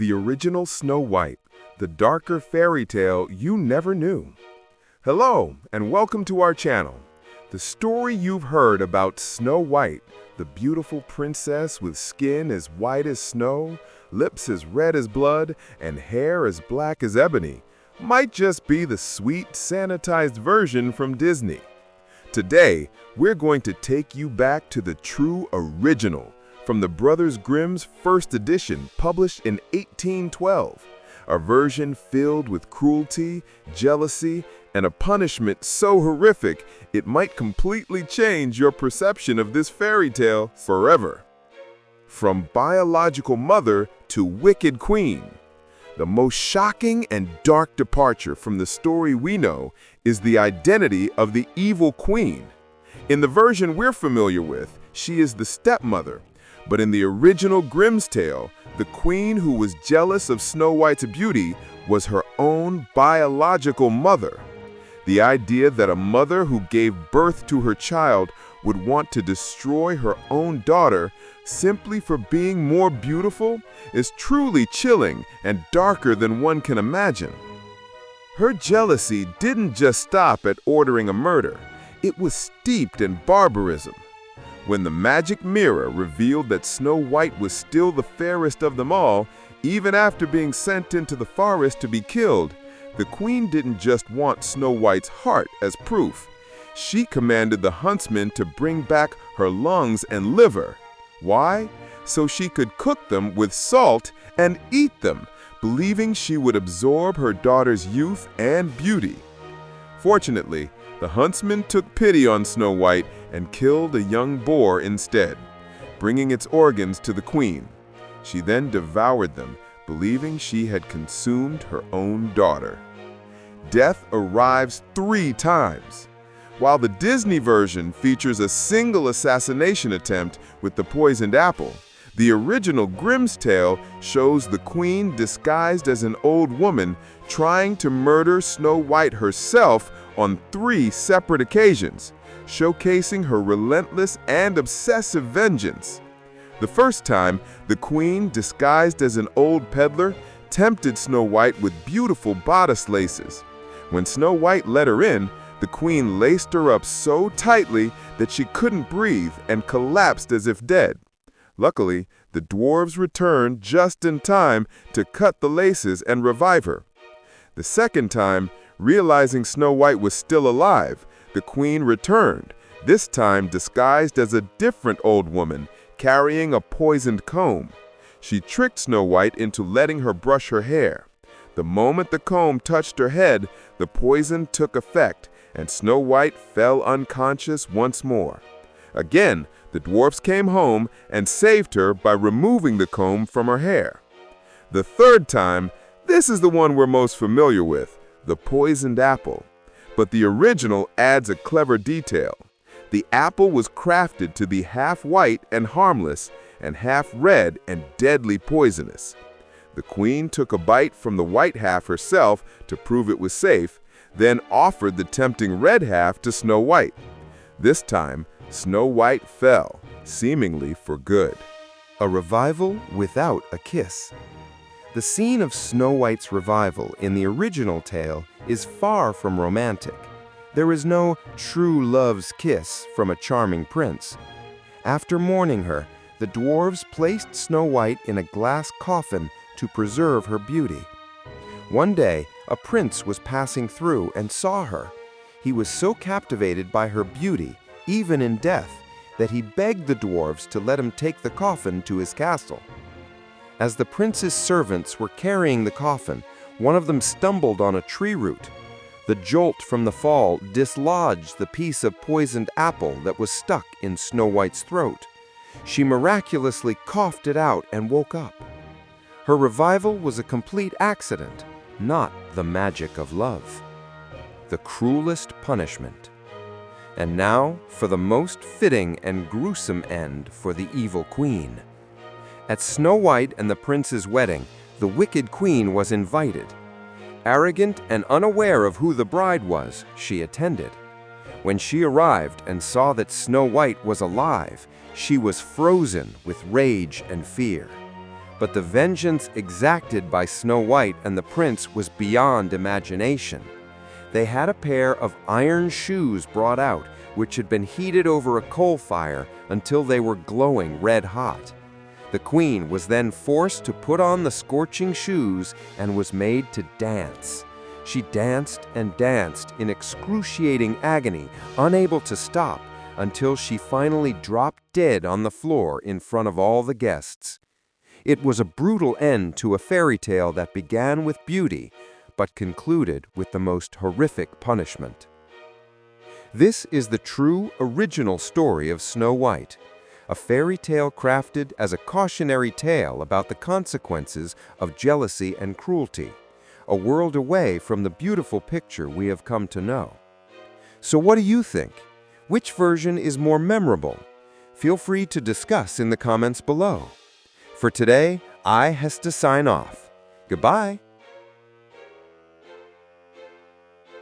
the original Snow White, the darker fairy tale you never knew. Hello, and welcome to our channel. The story you've heard about Snow White, the beautiful princess with skin as white as snow, lips as red as blood, and hair as black as ebony, might just be the sweet, sanitized version from Disney. Today, we're going to take you back to the true original, from the Brothers Grimm's first edition published in 1812, a version filled with cruelty, jealousy, and a punishment so horrific it might completely change your perception of this fairy tale forever. From biological mother to wicked queen, the most shocking and dark departure from the story we know is the identity of the evil queen. In the version we're familiar with, she is the stepmother, but in the original Grimm's tale, the queen who was jealous of Snow White's beauty was her own biological mother. The idea that a mother who gave birth to her child would want to destroy her own daughter simply for being more beautiful is truly chilling and darker than one can imagine. Her jealousy didn't just stop at ordering a murder, it was steeped in barbarism. When the magic mirror revealed that Snow White was still the fairest of them all, even after being sent into the forest to be killed, the queen didn't just want Snow White's heart as proof. She commanded the huntsman to bring back her lungs and liver. Why? So she could cook them with salt and eat them, believing she would absorb her daughter's youth and beauty. Fortunately, the huntsman took pity on Snow White and killed a young boar instead, bringing its organs to the queen. She then devoured them, believing she had consumed her own daughter. Death arrives 3 times. While the Disney version features a single assassination attempt with the poisoned apple, the original Grimm's tale shows the queen disguised as an old woman trying to murder Snow White herself on 3 separate occasions, showcasing her relentless and obsessive vengeance. The first time, the queen, disguised as an old peddler, tempted Snow White with beautiful bodice laces. When Snow White let her in, the queen laced her up so tightly that she couldn't breathe and collapsed as if dead. Luckily, the dwarves returned just in time to cut the laces and revive her. The second time, realizing Snow White was still alive, the queen returned, this time disguised as a different old woman, carrying a poisoned comb. She tricked Snow White into letting her brush her hair. The moment the comb touched her head, the poison took effect, and Snow White fell unconscious once more. Again, the dwarfs came home and saved her by removing the comb from her hair. The third time, this is the one we're most familiar with, the poisoned apple. But the original adds a clever detail. The apple was crafted to be half white and harmless, and half red and deadly poisonous. The queen took a bite from the white half herself to prove it was safe, then offered the tempting red half to Snow White. This time, Snow White fell, seemingly for good. A revival without a kiss. The scene of Snow White's revival in the original tale is far from romantic. There is no true love's kiss from a charming prince. After mourning her, the dwarves placed Snow White in a glass coffin to preserve her beauty. One day, a prince was passing through and saw her. He was so captivated by her beauty, even in death, that he begged the dwarves to let him take the coffin to his castle. As the prince's servants were carrying the coffin, one of them stumbled on a tree root. The jolt from the fall dislodged the piece of poisoned apple that was stuck in Snow White's throat. She miraculously coughed it out and woke up. Her revival was a complete accident, not the magic of love. The cruelest punishment. And now for the most fitting and gruesome end for the evil queen. At Snow White and the prince's wedding, the wicked queen was invited. Arrogant and unaware of who the bride was, she attended. When she arrived and saw that Snow White was alive, she was frozen with rage and fear. but the vengeance exacted by Snow White and the prince was beyond imagination. They had a pair of iron shoes brought out, which had been heated over a coal fire until they were glowing red hot. The queen was then forced to put on the scorching shoes and was made to dance. She danced and danced in excruciating agony, unable to stop, until she finally dropped dead on the floor in front of all the guests. It was a brutal end to a fairy tale that began with beauty, but concluded with the most horrific punishment. This is the true, original story of Snow White, a fairy tale crafted as a cautionary tale about the consequences of jealousy and cruelty, a world away from the beautiful picture we have come to know. So what do you think? Which version is more memorable? Feel free to discuss in the comments below. For today, I has to sign off. Goodbye.